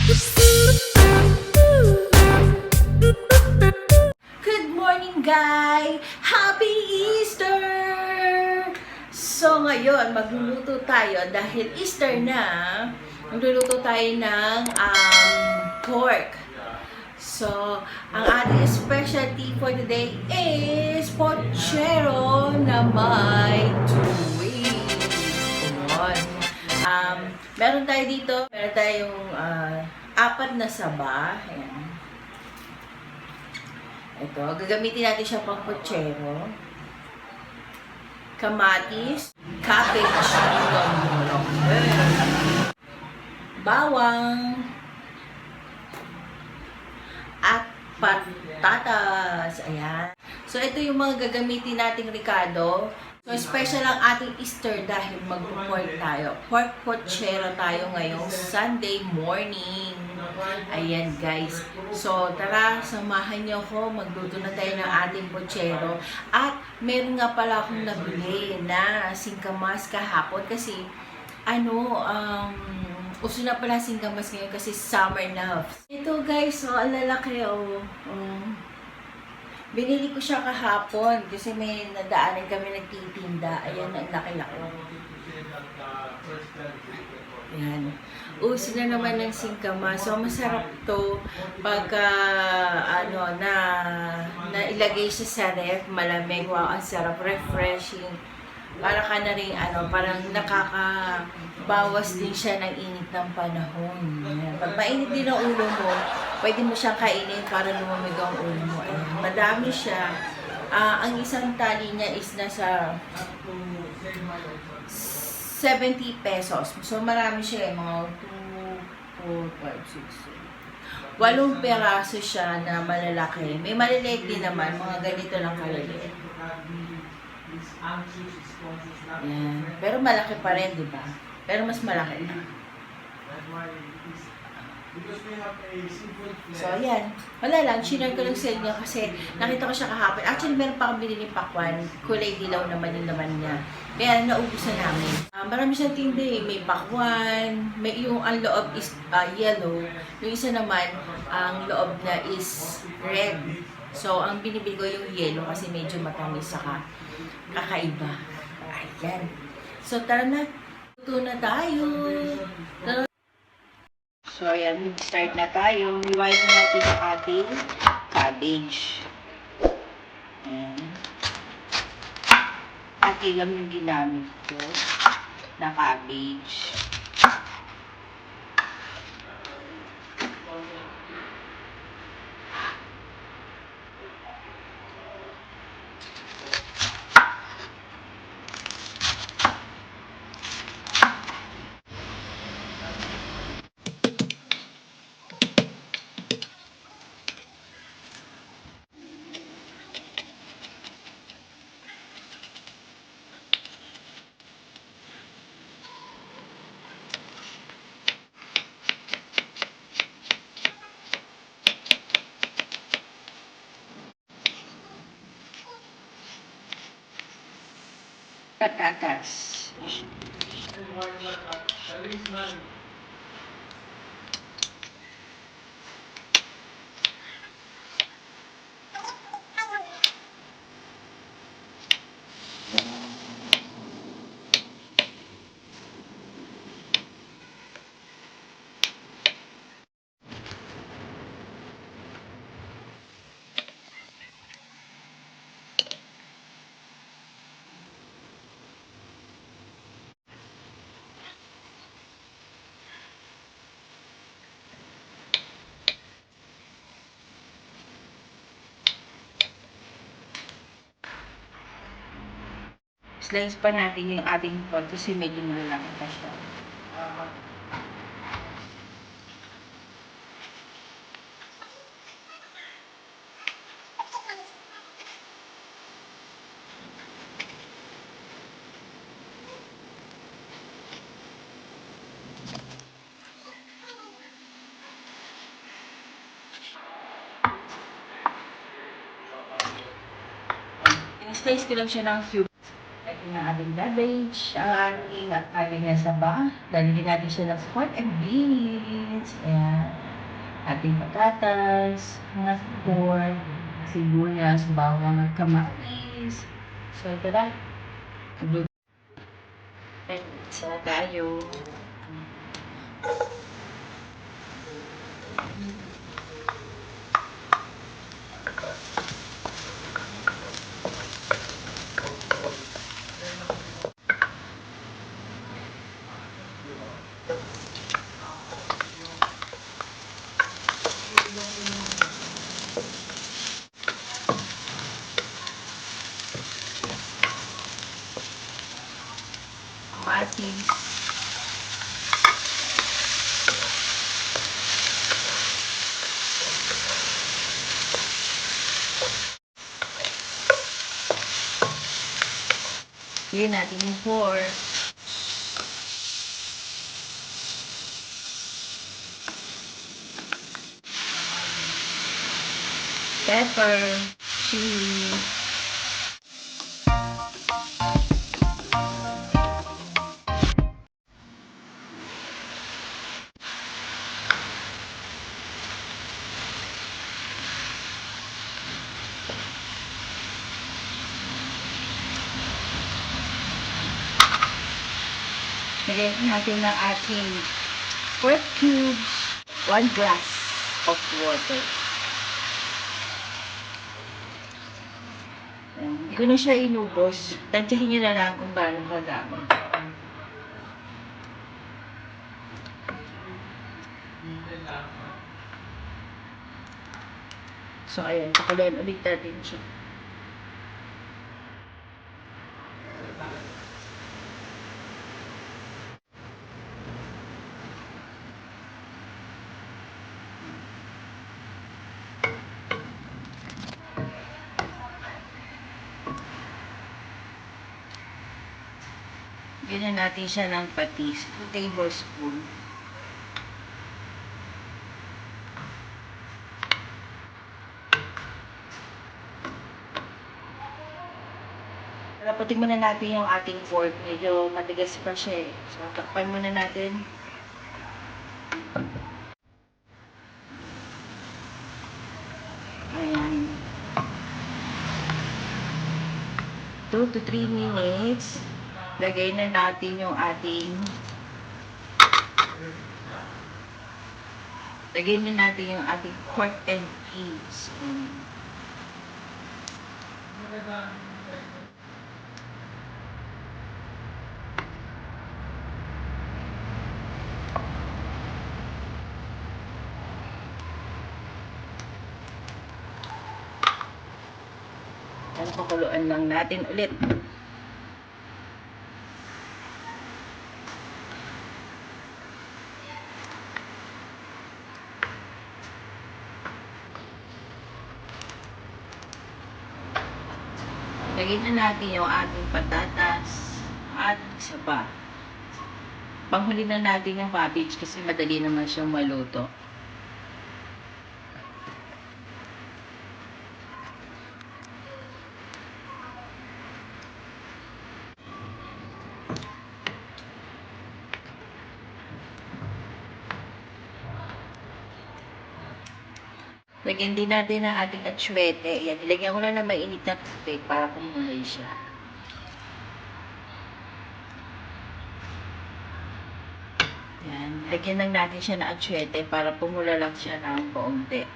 Good morning, guys! Happy Easter! So, ngayon, magluluto tayo dahil Easter na. Magluluto tayo ng pork. So, ang ating specialty for today is pochero na may twist. Meron tayo dito, meron tayong apat na saba. Ayan. Ito, gagamitin natin siya pang pochero. Kamatis, cabbage, bawang, at patatas. Ayan. So, ito yung mga gagamitin nating ricado. So, special ang ating Easter dahil mag-pork tayo. Pork pochero tayo ngayong Sunday morning. Ayan, guys. So, tara, samahan niyo ako. Magluto na tayo ng ating pochero. At, meron nga pala akong nabili na singkamas kahapon kasi, uso na pala singkamas ngayon kasi summer na. Ito, guys, so, ang lalaki, binili ko siya kahapon kasi may nadaanan kami nagtitinda. Ayan, ang laki-laki. Ayan. Uso na naman ng singkamas. So, masarap to pagka, ilagay siya sa ref, malamig. Wow, ang sarap, refreshing. Para ka na rin, parang nakakabawas din siya ng init ng panahon. Ayan. Pag mainit din ang ulo mo, pwede mo siyang kainin para lumamig ang ulo mo. Ayan. Madami siya. Ang isang tali niya is nasa 70 pesos. So, marami siya. Mga 2, 4, 5, 6, 8. 8 peraso siya na malalaki. May maliliit din naman. Mga ganito lang kaliliit. Yan. Pero malaki pa rin, di ba? Pero mas malaki na. So, ayan. Wala lang. Shinare ko lang sa inyo kasi nakita ko siya kahapon. Actually, meron pa akong binili pakwan. Kulay dilaw naman yung laman niya. Kaya naubos na namin. Marami siyang tindi. May pakwan. May yung ang loob is yellow. Yung isa naman, ang loob na is red. So, ang binibili ko yung yellow kasi medyo matamis saka kakaiba. Ayan. So, tara na. Luto na tayo. Tara. So, ayan. Start na tayo. Hiwain natin yung ating cabbage. Ayan. At ilang yung ginamit ko na cabbage. Patatas. Slice pa natin yung ating pork kasi medyo malalaki pa siya. In-slice ko lang siya ng cube. natin ang ating cabbage, ang ating na sa ba. Lalagyan natin siya ng pork and beans. Ayan. Ating patatas, mga pork, sibuyas, bawang at kamatis. So, ito na. So, tayo. Kamatis. Here natin yung pork. Pepper. Chili. Lagyan natin ng ating pork cubes, 1 glass of water. Hindi ko na siya inubos. Tansyahin nyo na lang kung paano kadami. So, ayan. Pakuluan ulit natin siya. Ganyan natin siya ng patis. 2 tablespoon. Dapat muna natin yung ating pork. Medyo matigas pa siya eh. So, takpan muna natin. Ayan. 2 to 3 minutes. Lagay na natin yung ating pork and beans. Yan, pakuluan lang natin ulit. Lagyan na natin yung ating patatas at isa pa. Panghuli na natin yung cabbage kasi madali naman siyang maluto. Lagyan din natin ang ating atsuete. Yan, ilagyan ko na ng mainit na tubig para kumulay siya. Yan, lagyan lang natin siya ng atsuete para pumula lang siya ng kaunti.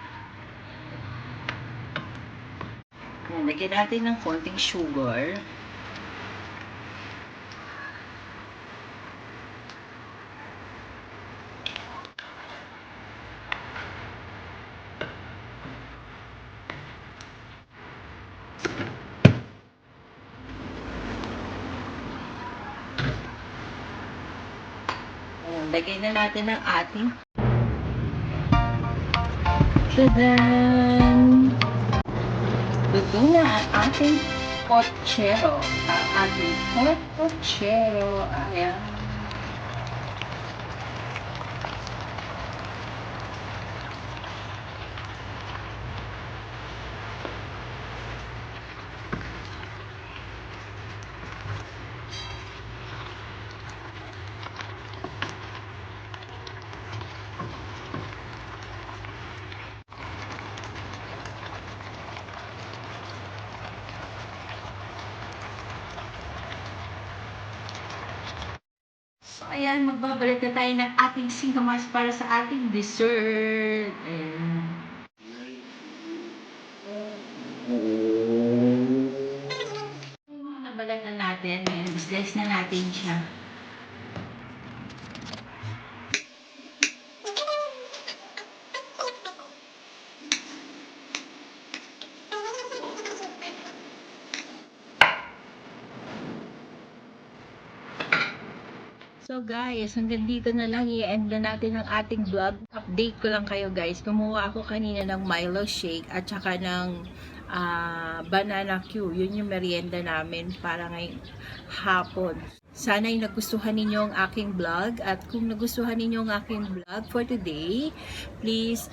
Yan, lagyan natin ng konting sugar. Lagay na natin ang ating tadan! Luto na ang ating pochero. Ang ating pochero. Ayan. Ayan, magbabalik na tayo ng ating singkamas para sa ating dessert. Ayan. Nabalat na natin. Ayan, slice na natin siya. So guys, hanggang dito na lang i-end na natin ang ating vlog. Update ko lang kayo guys. Kumuha ako kanina ng Milo shake at saka ng banana Q. Yun yung merienda namin para ngayong hapon. Sana'y nagustuhan ninyo ang aking vlog. At kung nagustuhan ninyo ang aking vlog for today, please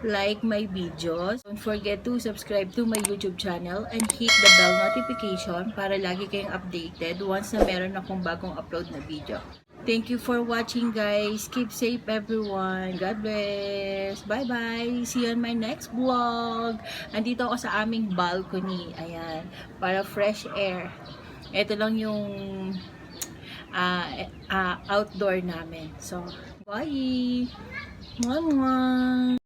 like my videos. Don't forget to subscribe to my YouTube channel and hit the bell notification para lagi kayong updated once na meron akong bagong upload na video. Thank you for watching guys. Keep safe everyone. God bless. Bye-bye. See you on my next vlog. Andito ako sa aming balcony. Ayan. Para fresh air. Ito lang yung outdoor namin. So, bye! Mwah, mwah.